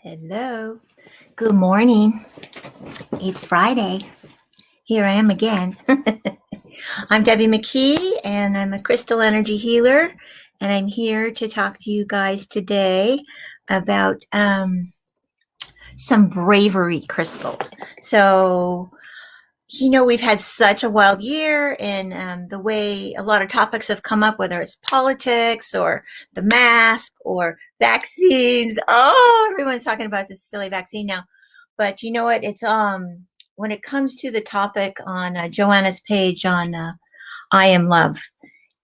Hello. Good morning. It's Friday. Here I am again. I'm Debi McKee, and I'm a crystal energy healer, and I'm here to talk to you guys today about some bravery crystals. So, we've had such a wild year, and the way a lot of topics have come up, whether it's politics or the mask or vaccines. Oh, everyone's talking about this silly vaccine now. But you know what? It's when it comes to the topic on Joanna's page on I Am Love,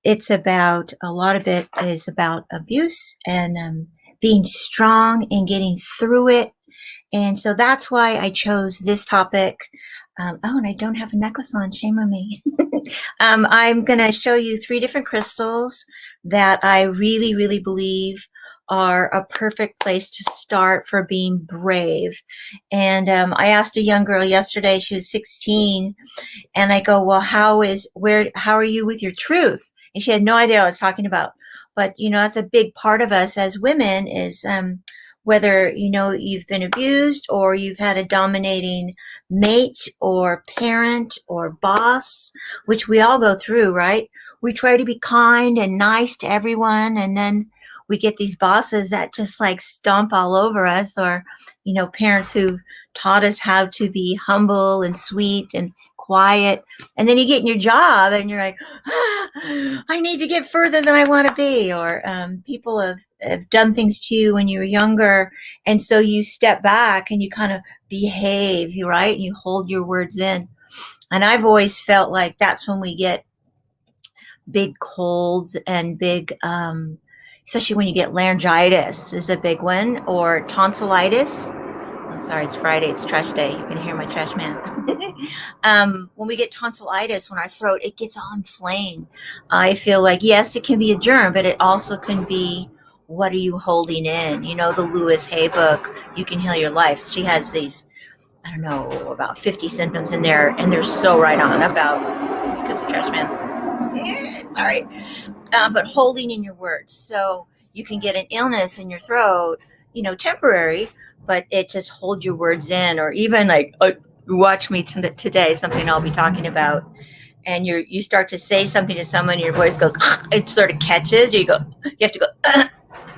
it's about a lot of it is about abuse and being strong and getting through it. And so that's why I chose this topic. And I don't have a necklace on. Shame on me. I'm going to show you 3 different crystals that I really, really believe are a perfect place to start for being brave. And I asked a young girl yesterday, she was 16, and I go, well, how are you with your truth? And she had no idea what I was talking about. But, that's a big part of us as women is whether, you've been abused or you've had a dominating mate or parent or boss, which we all go through, right? We try to be kind and nice to everyone, and then we get these bosses that just like stomp all over us, or, parents who taught us how to be humble and sweet and quiet. And then you get in your job and you're like, I need to get further than I want to be. Or people have done things to you when you were younger. And so you step back and you kind of behave, right? And you hold your words in. And I've always felt like that's when we get big colds and big, especially when you get laryngitis is a big one, or tonsillitis. Oh, sorry, it's Friday. It's trash day. You can hear my trash man. When we get tonsillitis, when our throat, it gets all inflamed. I feel like, yes, it can be a germ, but it also can be, what are you holding in? The Lewis Hay book, You Can Heal Your Life. She has these, I don't know, about 50 symptoms in there, and they're so right on about, here comes the trash man. Sorry. But holding in your words. So you can get an illness in your throat, temporary, but it just hold your words in. Or even like, watch me today, something I'll be talking about, and you start to say something to someone, and your voice goes, it sort of catches. You have to go,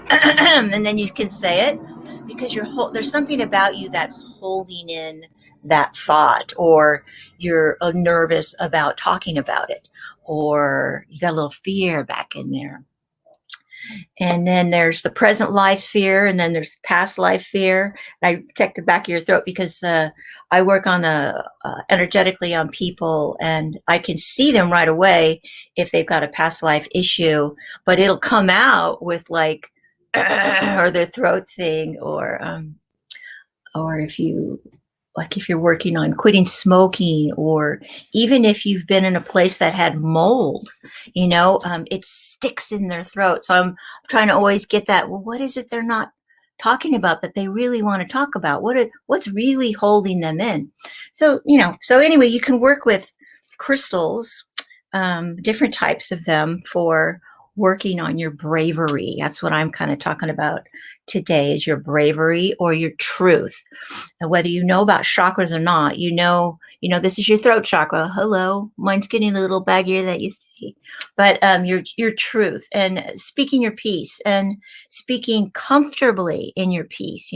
and then you can say it, because there's something about you that's holding in that thought, or you're nervous about talking about it, or you got a little fear back in there. And then there's the present life fear, and then there's past life fear. And I protect the back of your throat because I work on the energetically on people, and I can see them right away if they've got a past life issue, but it'll come out with like, or their throat thing, or if you're working on quitting smoking, or even if you've been in a place that had mold, it sticks in their throat. So I'm trying to always get that, well, what is it they're not talking about that they really want to talk about? What's really holding them in? So, so anyway, you can work with crystals, different types of them, for working on your bravery. That's what I'm kind of talking about today, is your bravery or your truth. And whether you know about chakras or not, this is your throat chakra. Hello, mine's getting a little baggier than it used to be. But your truth, and speaking your piece, and speaking comfortably in your piece.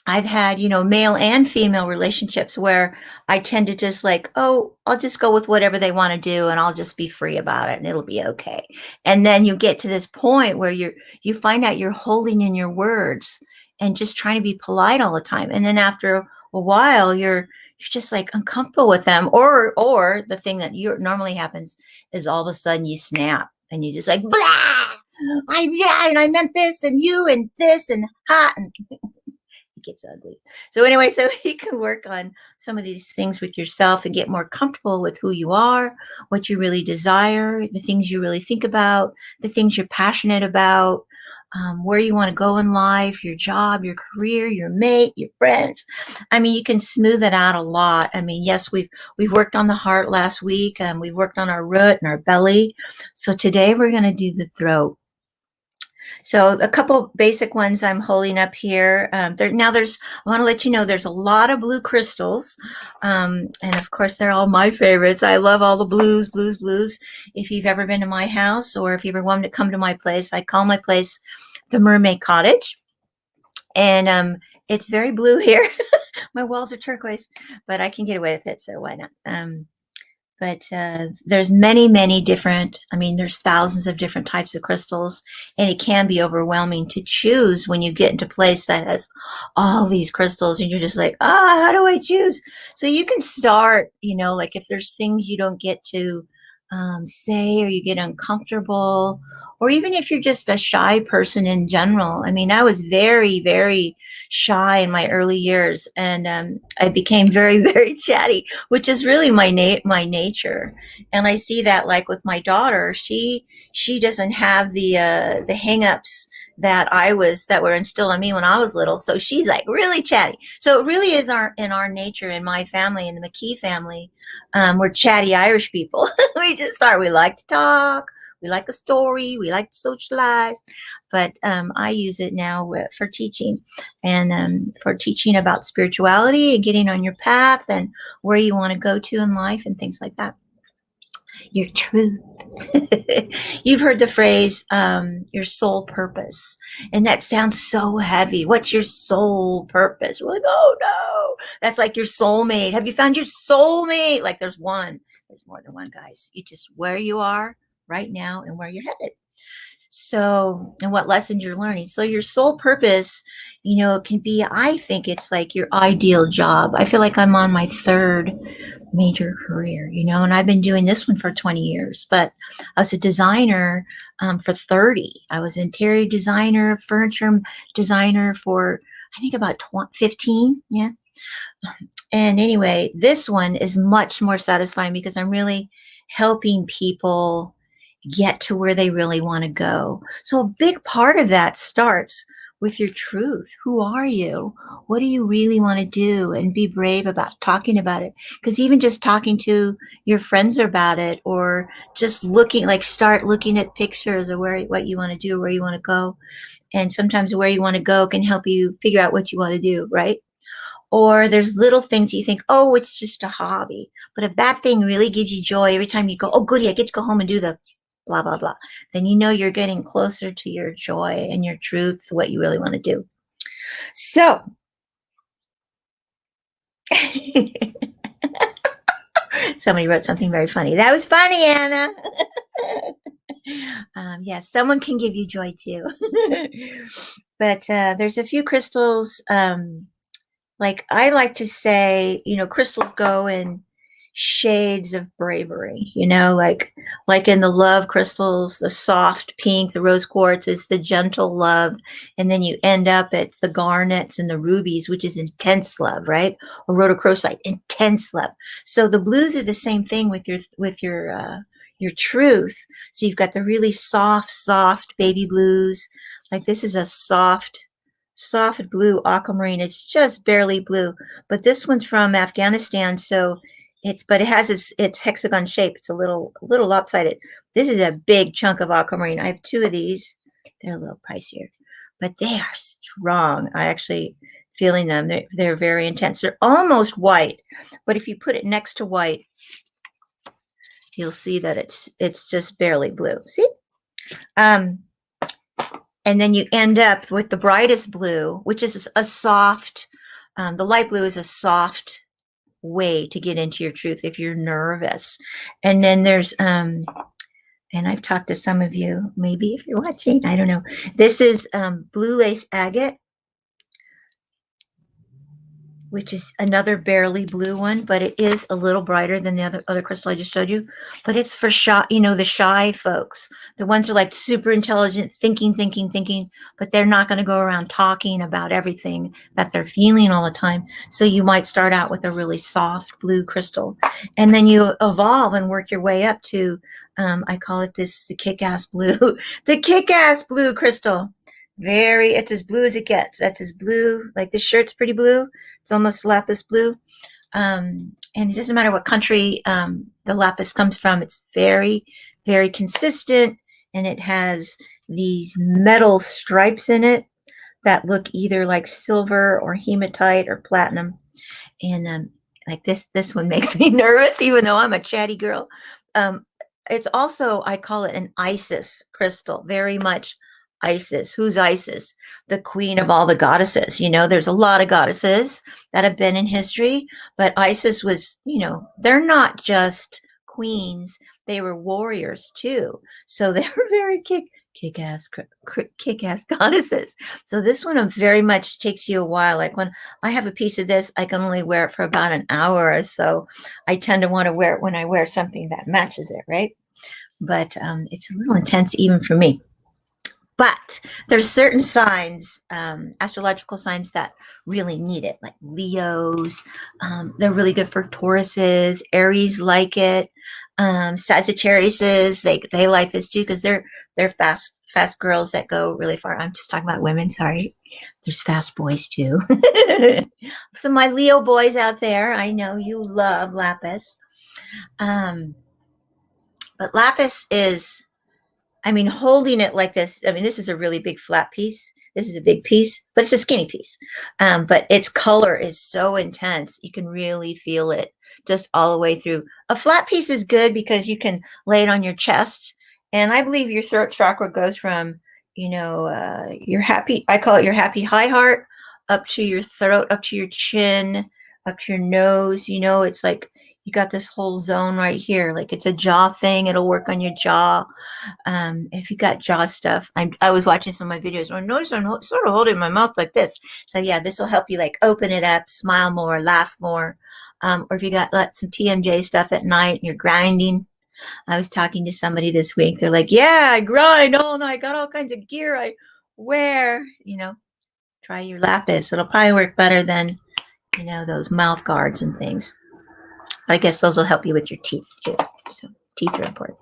I've had, male and female relationships where I tend to just like, oh, I'll just go with whatever they want to do, and I'll just be free about it, and it'll be okay. And then you get to this point where you find out you're holding in your words and just trying to be polite all the time. And then after a while, you're just like uncomfortable with them. Or the thing that normally happens is all of a sudden you snap and you just like, blah, and I meant this, and you, and this, and ha, and it gets ugly. So anyway, so you can work on some of these things with yourself and get more comfortable with who you are, what you really desire, the things you really think about, the things you're passionate about, where you want to go in life, your job, your career, your mate, your friends. I mean, you can smooth it out a lot. I mean, yes, we've worked on the heart last week, and we worked on our root and our belly. So today we're going to do the throat. So a couple basic ones I'm holding up here. I want to let you know there's a lot of blue crystals. And of course, they're all my favorites. I love all the blues, blues, blues. If you've ever been to my house or if you ever wanted to come to my place, I call my place the Mermaid Cottage. And it's very blue here. My walls are turquoise, but I can get away with it, so why not? But there's many different, I mean, there's thousands of different types of crystals, and it can be overwhelming to choose when you get into a place that has all these crystals and you're just like, how do I choose? So you can start, like if there's things you don't get to say, or you get uncomfortable, or even if you're just a shy person in general. I mean, I was very shy in my early years, and I became very very chatty, which is really my nature. And I see that, like with my daughter, she doesn't have the hangups that were instilled in me when I was little. So she's like really chatty. So it really is in our nature, in my family, in the McKee family. We're chatty Irish people. We just are. We like to talk. We like a story. We like to socialize. But I use it now for teaching, and for teaching about spirituality and getting on your path and where you want to go to in life and things like that. Your truth. You've heard the phrase, your soul purpose. And that sounds so heavy. What's your soul purpose? We're like, oh no, that's like your soulmate. Have you found your soulmate? Like there's one. There's more than one, guys. You just where you are right now and where you're headed. So, and what lessons you're learning. So your soul purpose, it can be, I think it's like your ideal job. I feel like I'm on my third major career, and I've been doing this one for 20 years, but I was a designer for 30. I was interior designer, furniture designer for, I think about 15. Yeah. And anyway, this one is much more satisfying because I'm really helping people get to where they really want to go. So a big part of that starts with your truth. Who are you? What do you really want to do? And be brave about talking about it. Because even just talking to your friends about it, or just start looking at pictures of what you want to do, where you want to go. And sometimes where you want to go can help you figure out what you want to do, right? Or there's little things you think, oh, it's just a hobby. But if that thing really gives you joy every time you go, oh, goody, I get to go home and do the blah, blah, blah, then you're getting closer to your joy and your truth, what you really want to do. So, somebody wrote something very funny. That was funny, Anna. Yes, someone can give you joy too. But there's a few crystals. Like I like to say, crystals go in shades of bravery, like in the love crystals, the soft pink, the rose quartz is the gentle love. And then you end up at the garnets and the rubies, which is intense love, right? Or rhodochrosite, intense love. So the blues are the same thing with your truth. So you've got the really soft baby blues. Like this is a soft blue aquamarine. It's just barely blue, but this one's from Afghanistan, so it has its hexagon shape. It's a little lopsided. This is a big chunk of aquamarine. I have two of these. They're a little pricier, but they are strong. I actually feeling them. They're very intense. They're almost white, but if you put it next to white, you'll see that it's just barely blue. See? And then you end up with the brightest blue, which is a soft, the light blue is a soft way to get into your truth if you're nervous. And then there's, and I've talked to some of you, maybe if you're watching, I don't know. This is blue lace agate, which is another barely blue one, but it is a little brighter than the other crystal I just showed you. But it's for shy, the shy folks, the ones who are like super intelligent, thinking, but they're not going to go around talking about everything that they're feeling all the time. So you might start out with a really soft blue crystal, and then you evolve and work your way up to, I call it the kick-ass blue, the kick-ass blue crystal. It's as blue as it gets. That's as blue, like this shirt's pretty blue. It's almost lapis blue. And it doesn't matter what country the lapis comes from. It's very, very consistent. And it has, these metal stripes in it that look either like silver or hematite or platinum. And like this one makes me nervous, even though I'm a chatty girl. Um, it's also, I call it an Isis crystal, very much Isis. Who's Isis? The queen of all the goddesses. You know, there's a lot of goddesses that have been in history, but Isis was, you know, they're not just queens, they were warriors too. So they were very kick-ass goddesses. So this one very much takes you a while. Like when I have a piece of this, I can only wear it for about an hour or so. I tend to want to wear it when I wear something that matches it, right? But it's a little intense even for me. But there's certain signs, astrological signs that really need it, like Leos. They're really good for Tauruses. Aries like it. Sagittariuses, they like this too because they're fast girls that go really far. I'm just talking about women. Sorry, there's fast boys too. So my Leo boys out there, I know you love lapis. But lapis is, I mean, holding it like this, I mean, this is a really big flat piece. This is a big piece, but it's a skinny piece. But its color is so intense. You can really feel it just all the way through. A flat piece is good because you can lay it on your chest. And I believe your throat chakra goes from, you know, your happy, I call it your happy high heart, up to your throat, up to your chin, up to your nose. You know, it's like you got this whole zone right here. Like it's a jaw thing. It'll work on your jaw. If you got jaw stuff, I was watching some of my videos. I noticed I'm sort of holding my mouth like this. So yeah, this will help you like open it up, smile more, laugh more. Or if you got some TMJ stuff at night and you're grinding. I was talking to somebody this week. They're like, yeah, I grind all night. I got all kinds of gear I wear. You know, try your lapis. It'll probably work better than, you know, those mouth guards and things. But I guess those will help you with your teeth too. So teeth are important.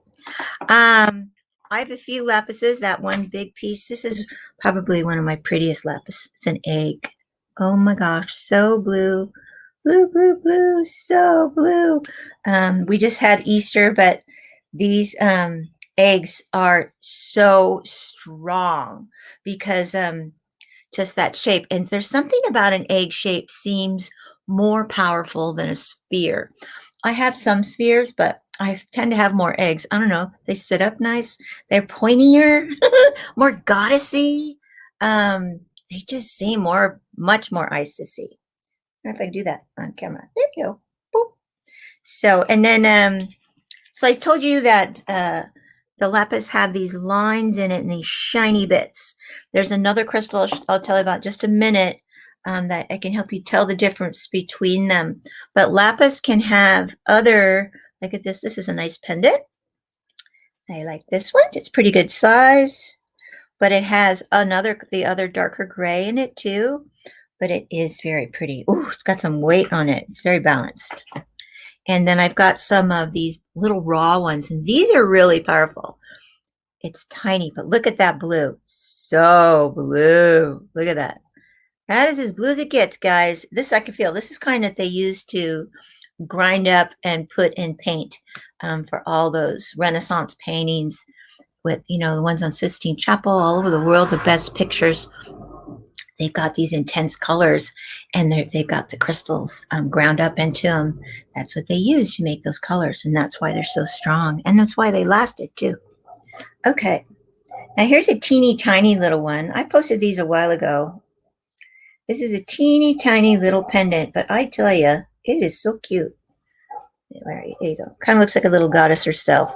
I have a few lapises. That one big piece. This is probably one of my prettiest lapis. It's an egg. Oh my gosh, so blue, blue, blue, blue, so blue. We just had Easter, but these eggs are so strong because just that shape. And there's something about an egg shape seems more powerful than a sphere. I have some spheres, but I tend to have more eggs. I don't know. They sit up nice. They're pointier, more goddessy. They just seem much more Isis-y. I don't know if I can do that on camera. There you go. Boop. So, and then, so I told you that the lapis have these lines in it and these shiny bits. There's another crystal I'll tell you about in just a minute that I can help you tell the difference between them. But lapis can have other, look at this. This is a nice pendant. I like this one. It's pretty good size, but it has the other darker gray in it too. But it is very pretty. Ooh, it's got some weight on it. It's very balanced. And then I've got some of these little raw ones, and these are really powerful. It's tiny, but look at that blue. So blue. Look at that. That is as blue as it gets, guys. This I can feel. This is kind that they use to grind up and put in paint for all those Renaissance paintings with, you know, the ones on Sistine Chapel all over the world, the best pictures. They've got these intense colors and they've got the crystals ground up into them. That's what they use to make those colors. And that's why they're so strong. And that's why they lasted too. Okay. Now here's a teeny tiny little one. I posted these a while ago. This is a teeny tiny little pendant, but I tell you, it is so cute. There you go. Kind of looks like a little goddess herself.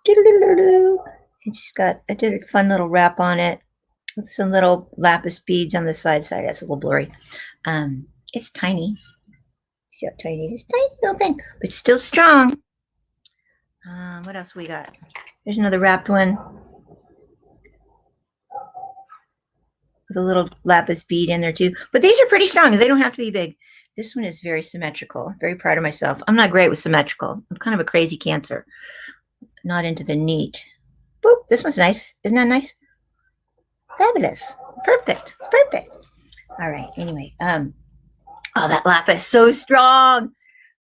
And she's got, I did a fun little wrap on it with some little lapis beads on the side. That's a little blurry. It's tiny. See how tiny it is? Tiny little thing, but still strong. What else we got? There's another wrapped one with a little lapis bead in there too. But these are pretty strong. They don't have to be big. This one is very symmetrical. Very proud of myself. I'm not great with symmetrical. I'm kind of a crazy Cancer. Not into the neat. Boop. This one's nice. Isn't that nice? Fabulous. Perfect. It's perfect. All right. Anyway, oh, that lapis, so strong.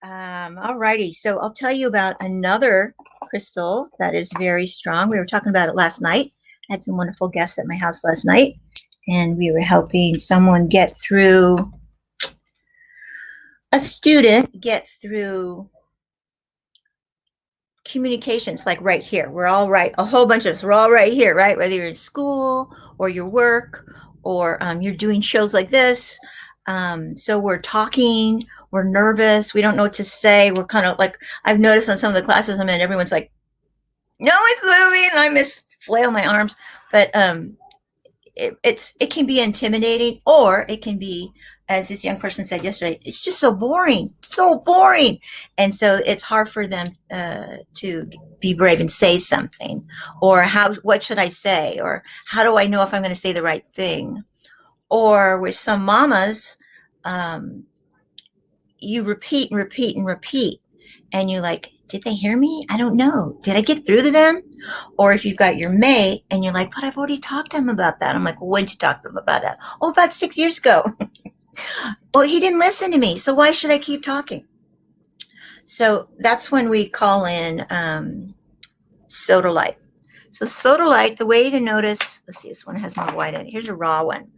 All righty. So I'll tell you about another crystal that is very strong. We were talking about it last night. Had some wonderful guests at my house last night, and we were helping someone get through, a student get through communications, like right here. We're all right. A whole bunch of us, we're all right here, right? Whether you're in school or your work or you're doing shows like this. So we're talking, we're nervous, we don't know what to say. We're kind of like, I've noticed on some of the classes I'm in, everyone's like, no, it's moving. And I flail my arms. But it can be intimidating, or it can be, as this young person said yesterday, it's just so boring, and so it's hard for them to be brave and say something, or what should I say, or how do I know if I'm going to say the right thing? Or with some mamas, you repeat and repeat and repeat, and you're like, did they hear me? I don't know. Did I get through to them? Or if you've got your mate and you're like, but I've already talked to him about that. I'm like, well, when did you talk to him about that? Oh, about 6 years ago. Well, he didn't listen to me, so why should I keep talking? So that's when we call in soda light. So soda light, the way to notice, let's see, this one has more white in it. Here's a raw one.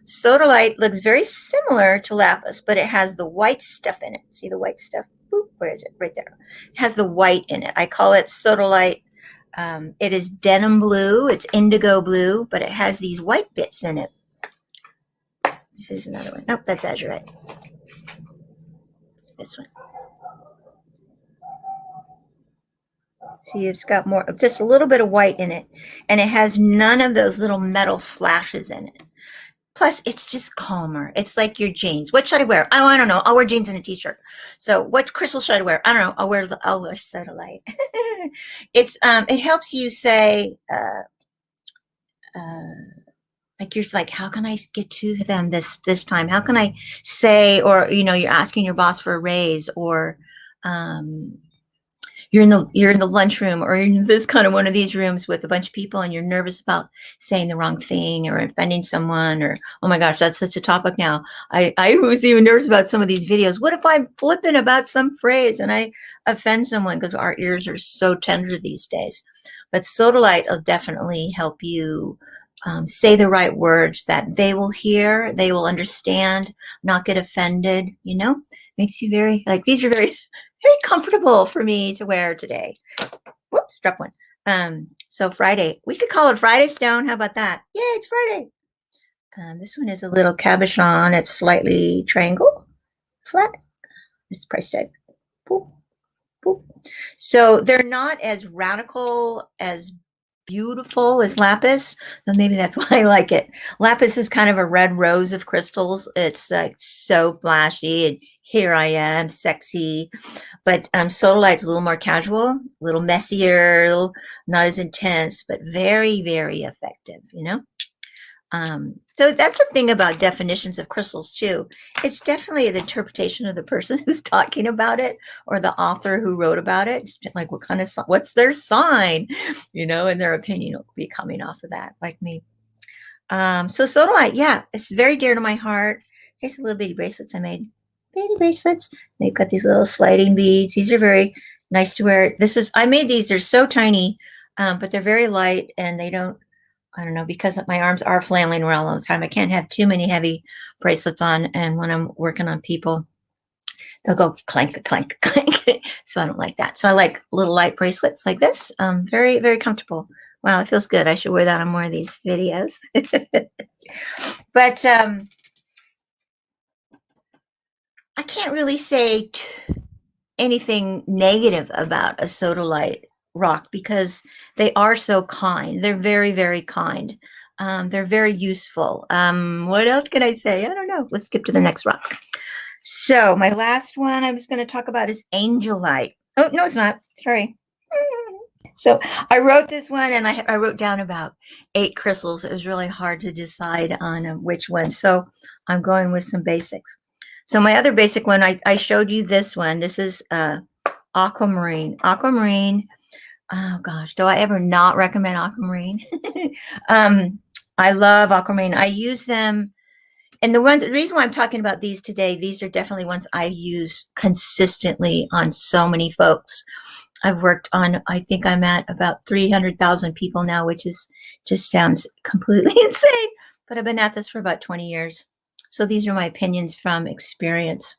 Soda light looks very similar to lapis, but it has the white stuff in it. See the white stuff? Boop, where is it? Right there. It has the white in it. I call it soda light. It is denim blue. It's indigo blue, but it has these white bits in it. This is another one. Nope, that's azurite. This one. See, it's got more, just a little bit of white in it, and it has none of those little metal flashes in it. Plus, it's just calmer. It's like your jeans. What should I wear? Oh, I don't know. I'll wear jeans and a t-shirt. So what crystal should I wear? I don't know. I'll wear soda light. It helps you say, like, you're like, how can I get to them this time? How can I say, or, you're asking your boss for a raise, or, you're in the lunchroom, or in this kind of one of these rooms with a bunch of people, and you're nervous about saying the wrong thing or offending someone, or, oh my gosh, that's such a topic now. I was even nervous about some of these videos. What if I'm flippant about some phrase and I offend someone, because our ears are so tender these days? But soda light will definitely help you say the right words that they will hear, they will understand, not get offended. Makes you very, like, these are very comfortable for me to wear today. Whoops, drop one. So Friday, we could call it Friday Stone. How about that? Yay, it's Friday. This one is a little cabochon. It's slightly triangle, flat. It's price tag. Boop, boop. So they're not as radical, as beautiful as lapis, so maybe that's why I like it. Lapis is kind of a red rose of crystals. It's like so flashy, and here I am, sexy. But soda light's a little more casual, a little messier, not as intense, but very, very effective, So that's the thing about definitions of crystals too. It's definitely the interpretation of the person who's talking about it, or the author who wrote about it. It's like, what's their sign, and their opinion will be coming off of that, like me. So soda light, yeah, it's very dear to my heart. Here's a little bitty bracelets I made. Bitty bracelets. They've got these little sliding beads. These are very nice to wear. I made these. They're so tiny, but they're very light, and they don't, I don't know, because my arms are flailing around all the time. I can't have too many heavy bracelets on, and when I'm working on people, they'll go clank, clank, clank. So I don't like that. So I like little light bracelets like this. Very, very comfortable. Wow, it feels good. I should wear that on more of these videos. But I can't really say anything negative about a soda light rock, because they are so kind. They're very, very kind. They're very useful. What else can I say? I don't know. Let's skip to the next rock. So my last one I was going to talk about is angel light. Oh, no, it's not. Sorry. So I wrote this one, and I wrote down about 8 crystals. It was really hard to decide on which one. So I'm going with some basics. So my other basic one, I showed you this one. This is aquamarine. Aquamarine. Oh gosh, do I ever not recommend aquamarine? I love aquamarine. I use them, and the reason why I'm talking about these today, these are definitely ones I use consistently on so many folks. I've worked on, I think I'm at about 300,000 people now, which is just sounds completely insane. But I've been at this for about 20 years. So these are my opinions from experience.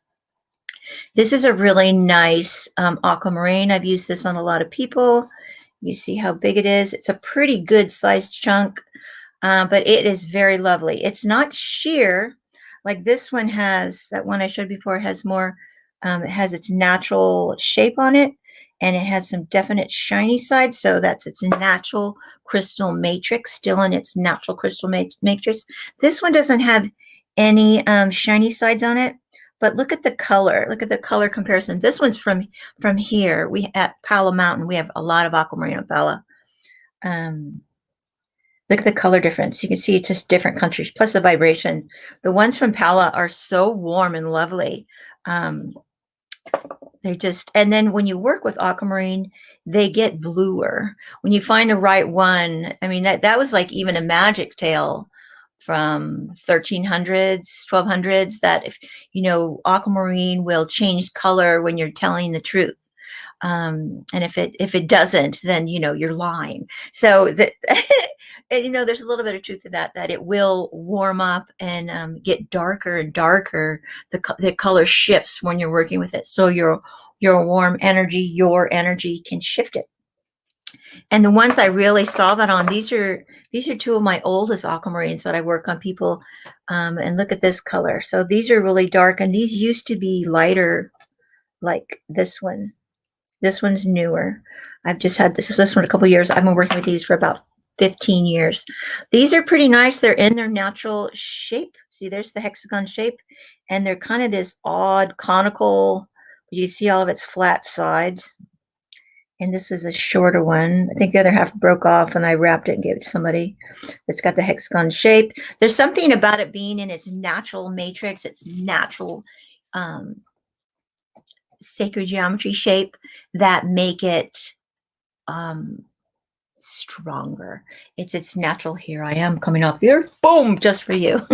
This is a really nice aquamarine. I've used this on a lot of people. You see how big it is. It's a pretty good sized chunk, but it is very lovely. It's not sheer like this one has. That one I showed before has more, it has its natural shape on it, and it has some definite shiny sides. So that's its natural crystal matrix, still in its natural crystal matrix. This one doesn't have any shiny sides on it. But look at the color. Look at the color comparison. This one's from here. We at Pala Mountain. We have a lot of aquamarine on Pala. Look at the color difference. You can see it's just different countries. Plus the vibration. The ones from Pala are so warm and lovely. They're just. And then when you work with aquamarine, they get bluer. When you find the right one, I mean that was like even a magic tale from 1300s, 1200s, that if aquamarine will change color when you're telling the truth, and if it doesn't, then you're lying. So that there's a little bit of truth to that it will warm up and get darker and darker. The color shifts when you're working with it, so your warm energy, your energy can shift it. And the ones I really saw that on, these are two of my oldest aquamarines that I work on people. And look at this color. So these are really dark, and these used to be lighter, like this one. This one's newer. I've just had this one a couple years. I've been working with these for about 15 years. These are pretty nice. They're in their natural shape. See, there's the hexagon shape, and they're kind of this odd conical. You see all of its flat sides. And this was a shorter one. I think the other half broke off, and I wrapped it and gave it to somebody. It's got the hexagon shape. There's something about it being in its natural matrix, its natural sacred geometry shape, that make it stronger. It's its natural. Here I am coming off the earth. Boom, just for you.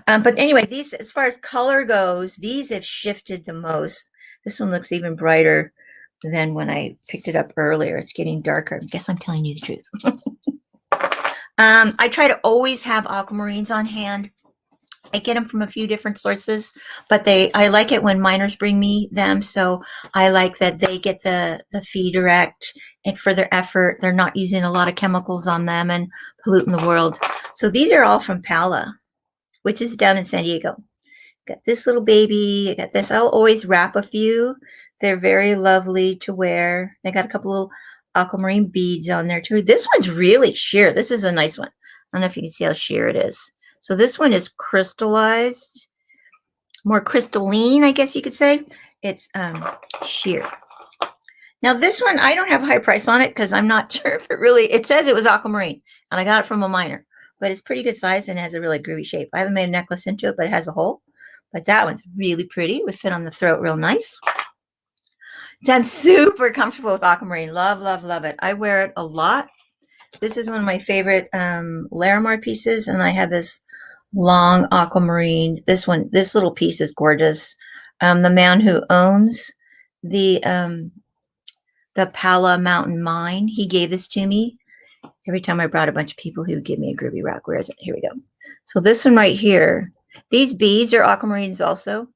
But anyway, these, as far as color goes, these have shifted the most. This one looks even brighter than when I picked it up earlier. It's getting darker. I guess I'm telling you the truth. I try to always have aquamarines on hand. I get them from a few different sources, but I like it when miners bring me them. So I like that they get the fee direct, and for their effort, they're not using a lot of chemicals on them and polluting the world. So these are all from Pala, which is down in San Diego. Got this little baby. I got this. I'll always wrap a few. They're very lovely to wear. I got a couple little aquamarine beads on there too. This one's really sheer. This is a nice one. I don't know if you can see how sheer it is. So this one is crystallized, more crystalline, I guess you could say. It's sheer. Now this one, I don't have a high price on it because I'm not sure if it says it was aquamarine, and I got it from a miner, but it's pretty good size and has a really groovy shape. I haven't made a necklace into it, but it has a hole. But that one's really pretty. It would fit on the throat real nice. So I'm super comfortable with aquamarine. Love, love, love it. I wear it a lot. This is one of my favorite Larimar pieces, and I have this long aquamarine. This little piece is gorgeous. The man who owns the Pala Mountain Mine, he gave this to me. Every time I brought a bunch of people, he would give me a groovy rock. Where is it? Here we go. So this one right here, these beads are aquamarines also.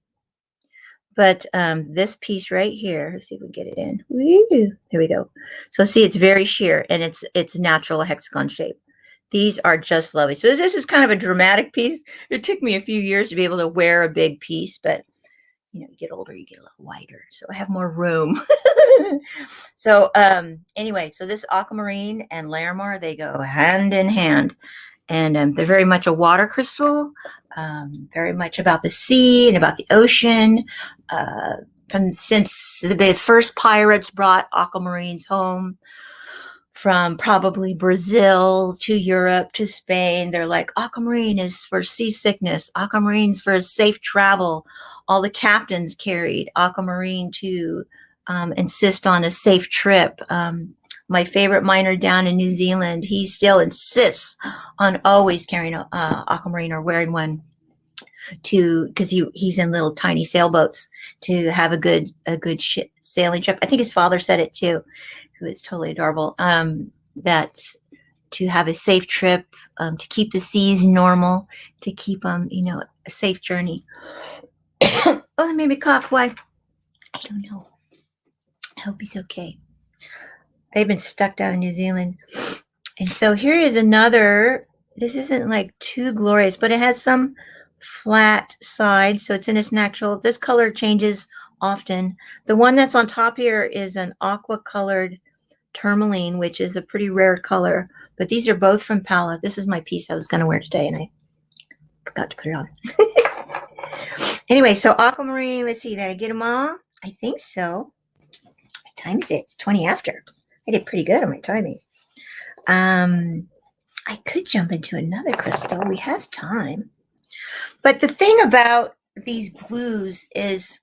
But this piece right here, let's see if we can get it in. Woo, there we go. So see, it's very sheer, and it's natural hexagon shape. These are just lovely. So this is kind of a dramatic piece. It took me a few years to be able to wear a big piece, but you get older, you get a little wider. So I have more room. So anyway, so this aquamarine and Larimar, they go hand in hand. And they're very much a water crystal, very much about the sea and about the ocean. Since the first pirates brought aquamarines home from probably Brazil to Europe to Spain, they're like, aquamarine is for seasickness, aquamarine's for safe travel. All the captains carried aquamarine to insist on a safe trip. My favorite miner down in New Zealand, he still insists on always carrying an aquamarine or wearing one. because he's in little tiny sailboats to have a good sailing trip. I think his father said it too, who is totally adorable. That to have a safe trip, to keep the seas normal, to keep a safe journey. Oh, that made me cough. Why? I don't know. I hope he's okay. They've been stuck down in New Zealand. And so here is another. This isn't like too glorious, but it has some flat side, so it's in its natural. This color changes often. The one that's on top here is an aqua colored tourmaline, which is a pretty rare color, but these are both from Pala. This is my piece I was going to wear today, and I forgot to put it on. Anyway, so aquamarine, let's see, did I get them all? I think so. What time is it? It's 20 after. I did pretty good on my timing. I could jump into another crystal. We have time. But the thing about these blues is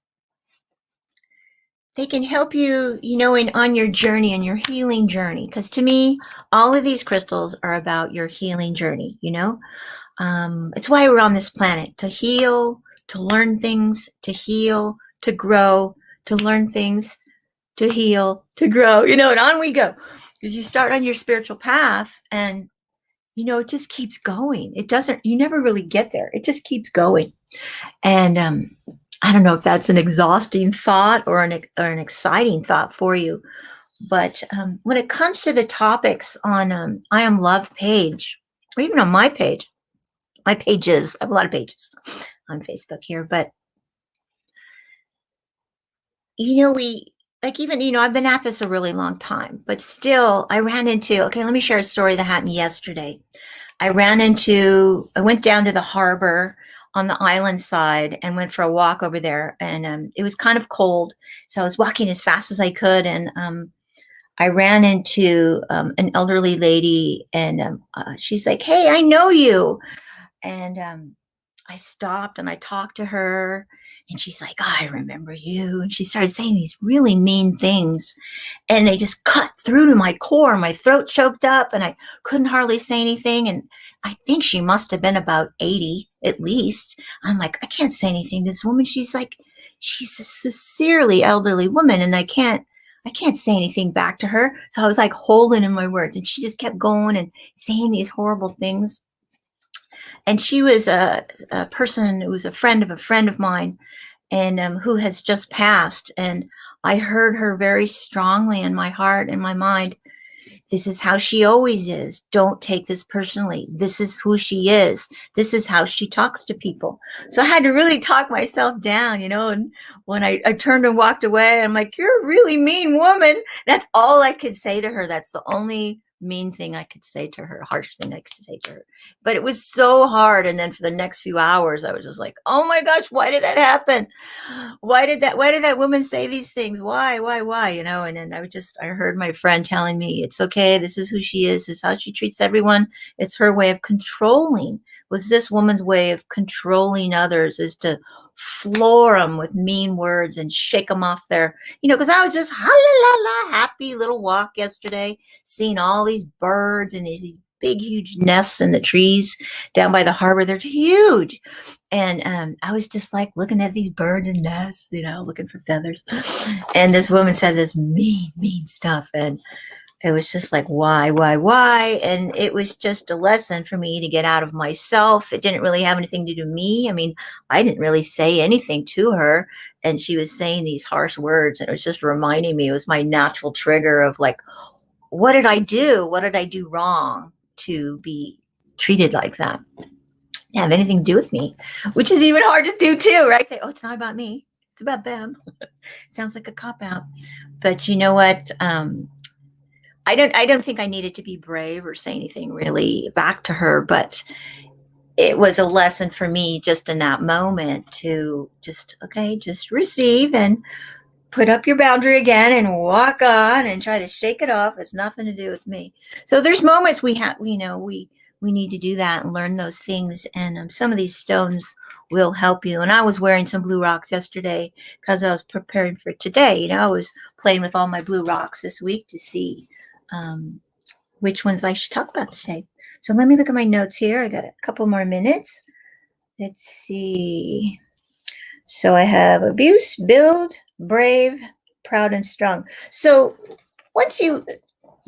they can help you, on your journey and your healing journey. Because to me, all of these crystals are about your healing journey, It's why we're on this planet, to heal, to learn things, to heal, to grow, to learn things, to heal, to grow, and on we go. Because you start on your spiritual path and, it just keeps going. You never really get there. It just keeps going. And I don't know if that's an exhausting thought or an exciting thought for you. But when it comes to the topics on I Am Love page, or even on my page, my pages, I have a lot of pages on Facebook here, but I've been at this a really long time, but still I ran into, okay, let me share a story that happened yesterday. I went down to the harbor on the island side and went for a walk over there, and it was kind of cold. So I was walking as fast as I could, and I ran into an elderly lady, and she's like, "Hey, I know you." And I stopped and I talked to her, and she's like, "Oh, I remember you." And she started saying these really mean things, and they just cut through to my core. My throat choked up and I couldn't hardly say anything. And I think she must have been about 80 at least. I'm like, I can't say anything to this woman. She's a sincerely elderly woman, and I can't say anything back to her. So I was like holding in my words, and she just kept going and saying these horrible things. And she was a person who was a friend of mine, and who has just passed. And I heard her very strongly in my heart and my mind. This is how she always is. Don't take this personally. This is who she is. This is how she talks to people. So I had to really talk myself down, and when I turned and walked away, I'm like, "You're a really mean woman." That's all I could say to her. That's the only mean thing I could say to her, harsh thing I could say to her. But it was so hard. And then for the next few hours, I was just like, "Oh my gosh, why did that happen? Why did that woman say these things? Why? And then I heard my friend telling me, "It's okay. This is who she is. This is how she treats everyone. It's her way of controlling." Was this woman's way of controlling others, is to floor them with mean words and shake them off their, because I was just happy little walk yesterday, seeing all these birds and these big, huge nests in the trees down by the harbor. They're huge. And I was just like looking at these birds and nests, looking for feathers. And this woman said this mean stuff. And it was just like, why? And it was just a lesson for me to get out of myself. It didn't really have anything to do with me. I mean, I didn't really say anything to her, and she was saying these harsh words, and it was just reminding me, it was my natural trigger of like, what did I do? What did I do wrong to be treated like that? Didn't have anything to do with me, which is even hard to do too, right? Say, "Oh, it's not about me. It's about them." Sounds like a cop-out. But you know what? I don't think I needed to be brave or say anything really back to her, but it was a lesson for me just in that moment to just receive and put up your boundary again and walk on and try to shake it off. It's nothing to do with me. So there's moments we have, we need to do that and learn those things. And some of these stones will help you. And I was wearing some blue rocks yesterday because I was preparing for today. I was playing with all my blue rocks this week to see which ones I should talk about today. So let me look at my notes here. I got a couple more minutes. Let's see. So I have abuse, build, brave, proud, and strong. So once you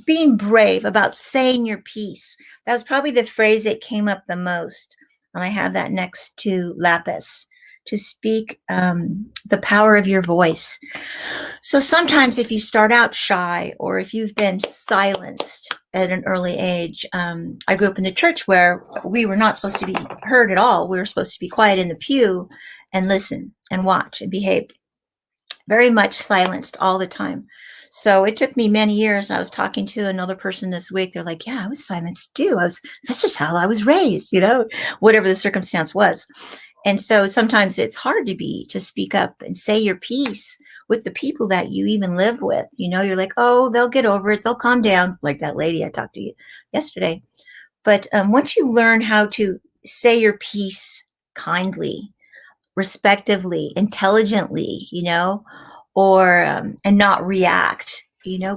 being brave about saying your piece, that was probably the phrase that came up the most. And I have that next to lapis, to speak the power of your voice. So sometimes if you start out shy or if you've been silenced at an early age, I grew up in the church where we were not supposed to be heard at all. We were supposed to be quiet in the pew and listen and watch and behave. Very much silenced all the time. So it took me many years. I was talking to another person this week. They're like, yeah, I was silenced too. That's just how I was raised, whatever the circumstance was. And so sometimes it's hard to speak up and say your piece with the people that you even live with. You're like, oh, they'll get over it. They'll calm down, like that lady I talked to you yesterday. But once you learn how to say your piece kindly, respectively, intelligently, or and not react,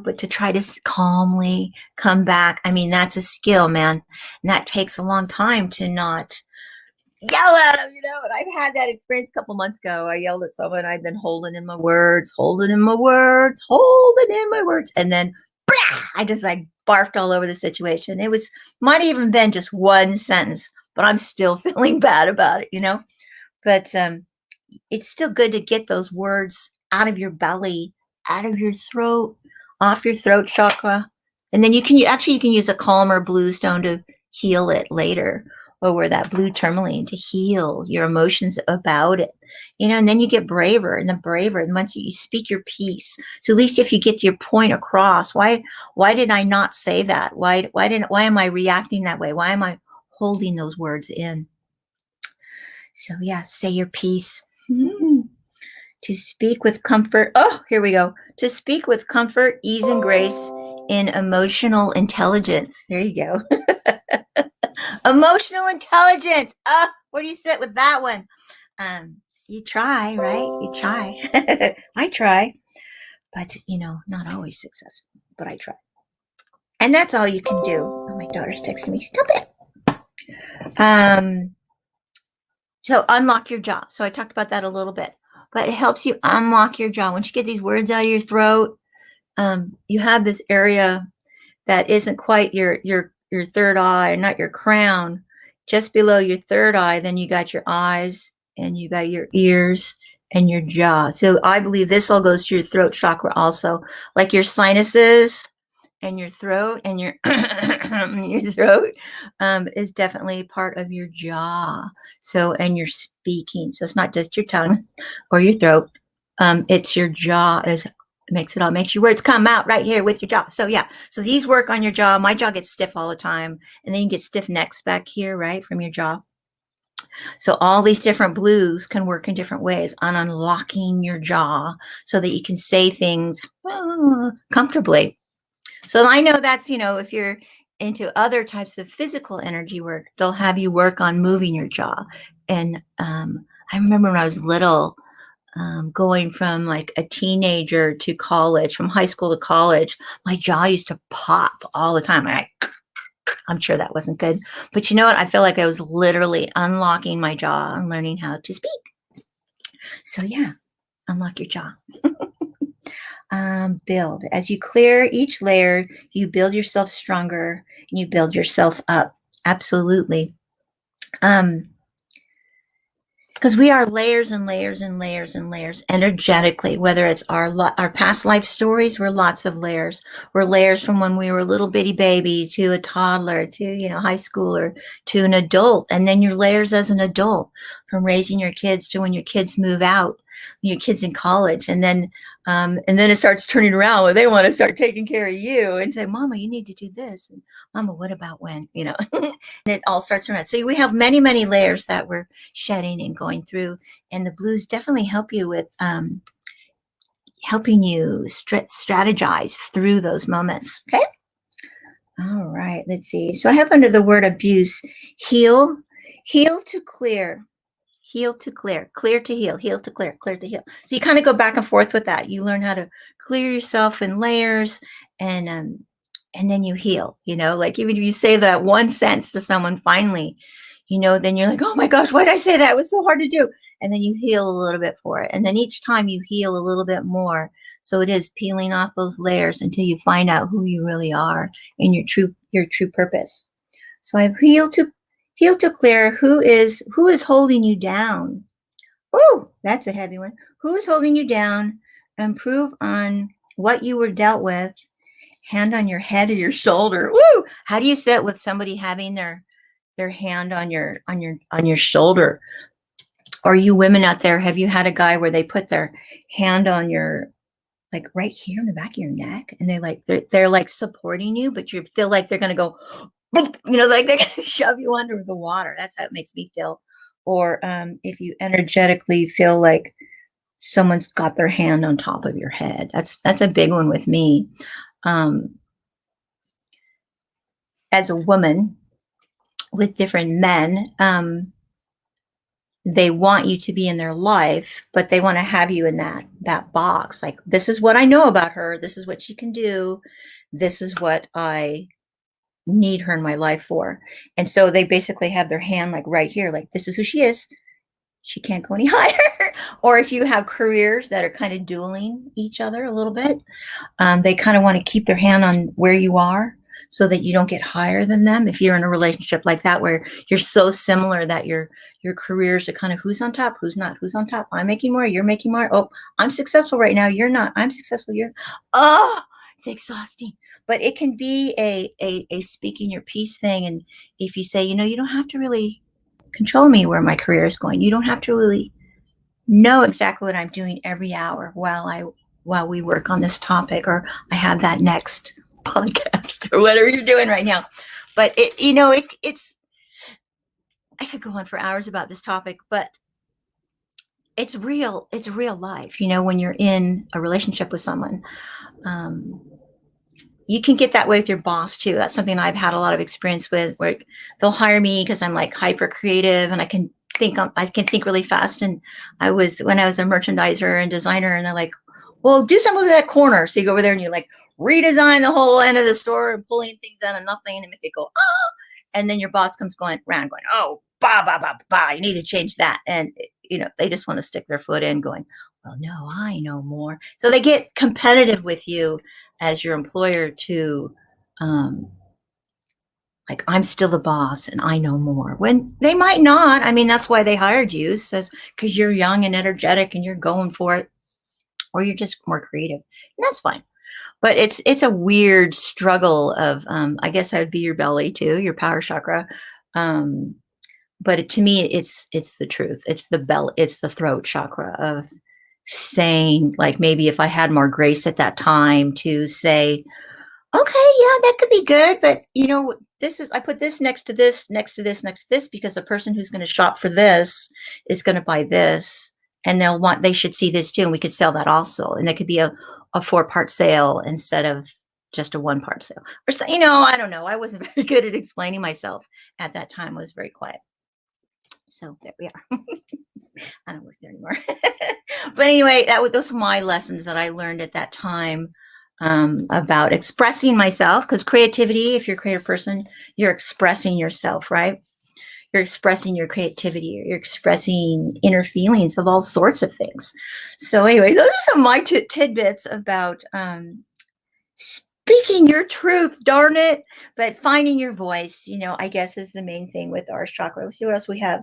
but to try to calmly come back. I mean, that's a skill, man. And that takes a long time to not yell at them, and I've had that experience a couple months ago. I yelled at someone. I'd been holding in my words, and then I just barfed all over the situation. It might have even been just one sentence, but I'm still feeling bad about it, but it's still good to get those words out of your belly, out of your throat, off your throat chakra. And then you can use a calmer blue stone to heal it later, or wear that blue tourmaline to heal your emotions about it, and then you get braver and once you speak your piece. So at least if you get your point across, why did I not say that? Why am I reacting that way? Why am I holding those words in? So yeah, say your piece. To speak with comfort. Oh, here we go. To speak with comfort, ease, and grace in emotional intelligence. There you go. Emotional intelligence. Where do you sit with that one? You try, right? You try. I try, but not always successful, but I try. And that's all you can do. Oh, my daughter's texting me. Stop it. So unlock your jaw. So I talked about that a little bit, but it helps you unlock your jaw. Once you get these words out of your throat, you have this area that isn't quite your third eye, not your crown, just below your third eye. Then you got your eyes and you got your ears and your jaw. So I believe this all goes to your throat chakra also, like your sinuses and your throat and your your throat is definitely part of your jaw. So, and your speaking. So it's not just your tongue or your throat. It's your jaw makes your words come out right here with your jaw. So yeah, so these work on your jaw. My jaw gets stiff all the time, and then you get stiff necks back here, right, from your jaw. So all these different blues can work in different ways on unlocking your jaw so that you can say things comfortably. So I know that's, if you're into other types of physical energy work, they'll have you work on moving your jaw. And I remember when I was little, going from like a teenager to college, from high school to college, my jaw used to pop all the time. I'm sure that wasn't good. But you know what? I feel like I was literally unlocking my jaw and learning how to speak. So yeah, unlock your jaw. Build. As you clear each layer, you build yourself stronger and you build yourself up. Absolutely. Because we are layers and layers and layers and layers energetically, whether it's our past life stories, we're lots of layers. We're layers from when we were a little bitty baby to a toddler to, high schooler to an adult. And then your layers as an adult, from raising your kids to when your kids move out, your kids in college. And then it starts turning around where they want to start taking care of you and say, Mama, you need to do this. And Mama, what about when, and it all starts around. So we have many, many layers that we're shedding and going through. And the blues definitely help you with helping you strategize through those moments. Okay. All right. Let's see. So I have under the word abuse, heal to clear. Heal to clear, clear to heal, heal to clear, clear to heal. So you kind of go back and forth with that. You learn how to clear yourself in layers, and then you heal. Like even if you say that one sentence to someone, finally, then you're like, oh my gosh, why did I say that? It was so hard to do. And then you heal a little bit for it. And then each time you heal a little bit more. So it is peeling off those layers until you find out who you really are and your true purpose. So I've healed to clear who is holding you down. Oh, that's a heavy one. Who is holding you down? Improve on what you were dealt with. Hand on your head or your shoulder. Woo! How do you sit with somebody having their hand on your shoulder? Or you women out there, have you had a guy where they put their hand on your, like right here in the back of your neck, and they're like supporting you, but you feel like they're gonna go, like they're gonna shove you under the water. That's how it makes me feel. Or if you energetically feel like someone's got their hand on top of your head, that's a big one with me. As a woman with different men, they want you to be in their life, but they want to have you in that box. Like, this is what I know about her. This is what she can do. This is what I need her in my life for. And so they basically have their hand like right here, like, this is who she is. She can't go any higher. Or if you have careers that are kind of dueling each other a little bit, they kind of want to keep their hand on where you are so that you don't get higher than them. If you're in a relationship like that, where you're so similar that your careers are kind of who's on top, who's not, who's on top. I'm making more, you're making more. Oh, I'm successful right now, you're not. I'm successful, you're. Oh, it's exhausting. But it can be a speaking your piece thing. And if you say, you don't have to really control me where my career is going. You don't have to really know exactly what I'm doing every hour while we work on this topic, or I have that next podcast or whatever you're doing right now. But it's I could go on for hours about this topic, but it's real life. When you're in a relationship with someone, you can get that way with your boss too. That's something I've had a lot of experience with, where they'll hire me because I'm like hyper creative and I can think really fast. And when I was a merchandiser and designer, and they're like, well, do something with that corner. So you go over there and you like redesign the whole end of the store and pulling things out of nothing and make it go, oh. And then your boss comes around going, oh, bah, bah, bah, bah, you need to change that. And, they just want to stick their foot in going, well, no, I know more. So they get competitive with you as your employer to, like, I'm still the boss and I know more, when they might not. I mean, that's why they hired you, says, because you're young and energetic and you're going for it, or you're just more creative, and that's fine. But it's a weird struggle of, I guess I would be your belly too, your power chakra. But to me, it's the truth. It's the belly, it's the throat chakra of saying, like, maybe if I had more grace at that time to say, okay, yeah, that could be good, but I put this next to this, next to this, next to this, because the person who's going to shop for this is going to buy this, and they should see this too, and we could sell that also, and there could be a 4-part sale instead of just a 1-part sale, or so. I don't know. I wasn't very good at explaining myself at that time. I was very quiet. So there we are. I don't work there anymore. But anyway, those were my lessons that I learned at that time, about expressing myself. Because creativity, if you're a creative person, you're expressing yourself, right? You're expressing your creativity. You're expressing inner feelings of all sorts of things. So anyway, those are some of my tidbits about speaking your truth, darn it. But finding your voice, I guess, is the main thing with our chakra. Let's see what else we have.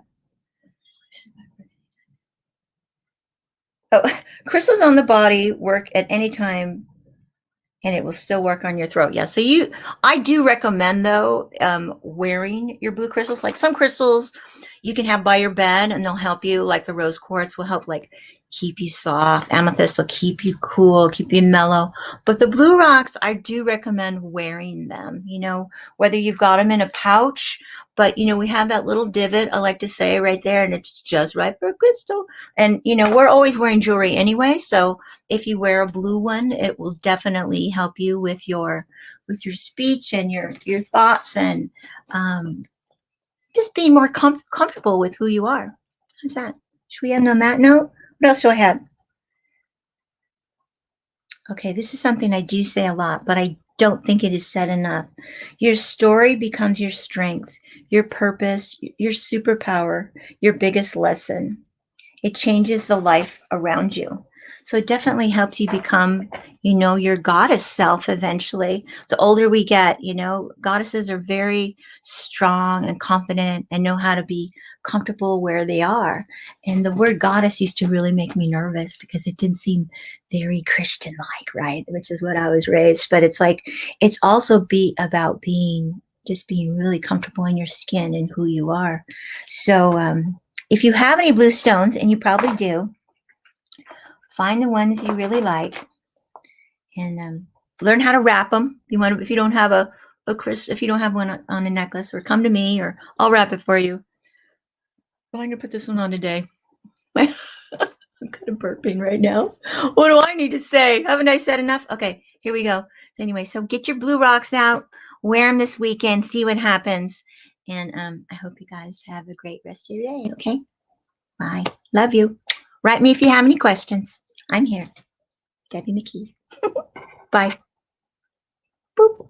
Oh, crystals on the body work at any time, and it will still work on your throat. Yeah. So I do recommend, though, wearing your blue crystals. Like, some crystals you can have by your bed and they'll help you. Like the rose quartz will help, like, keep you soft. Amethyst will keep you cool, keep you mellow. But the blue rocks, I do recommend wearing them, whether you've got them in a pouch, but, we have that little divot, I like to say, right there, and it's just right for a crystal. And, we're always wearing jewelry anyway. So if you wear a blue one, it will definitely help you with your speech and your thoughts, and just being more comfortable with who you are. How's that? Should we end on that note? What else do I have? Okay, this is something I do say a lot, but I don't think it is said enough. Your story becomes your strength, your purpose, your superpower, your biggest lesson. It changes the life around you. So it definitely helps you become, your goddess self eventually. The older we get, goddesses are very strong and confident and know how to be comfortable where they are. And the word goddess used to really make me nervous because it didn't seem very Christian like, right? Which is what I was raised. But it's like, it's also about just being really comfortable in your skin and who you are. So, if you have any blue stones, and you probably do, find the ones you really like and learn how to wrap them. If you don't have if you don't have one on a necklace, or come to me, or I'll wrap it for you. I'm going to put this one on today. I'm kind of burping right now. What do I need to say? Haven't I said enough? Okay, here we go. So anyway, so get your blue rocks out, wear them this weekend, see what happens. And I hope you guys have a great rest of your day, okay? Bye. Love you. Write me if you have any questions. I'm here. Debi McKee. Bye. Boop.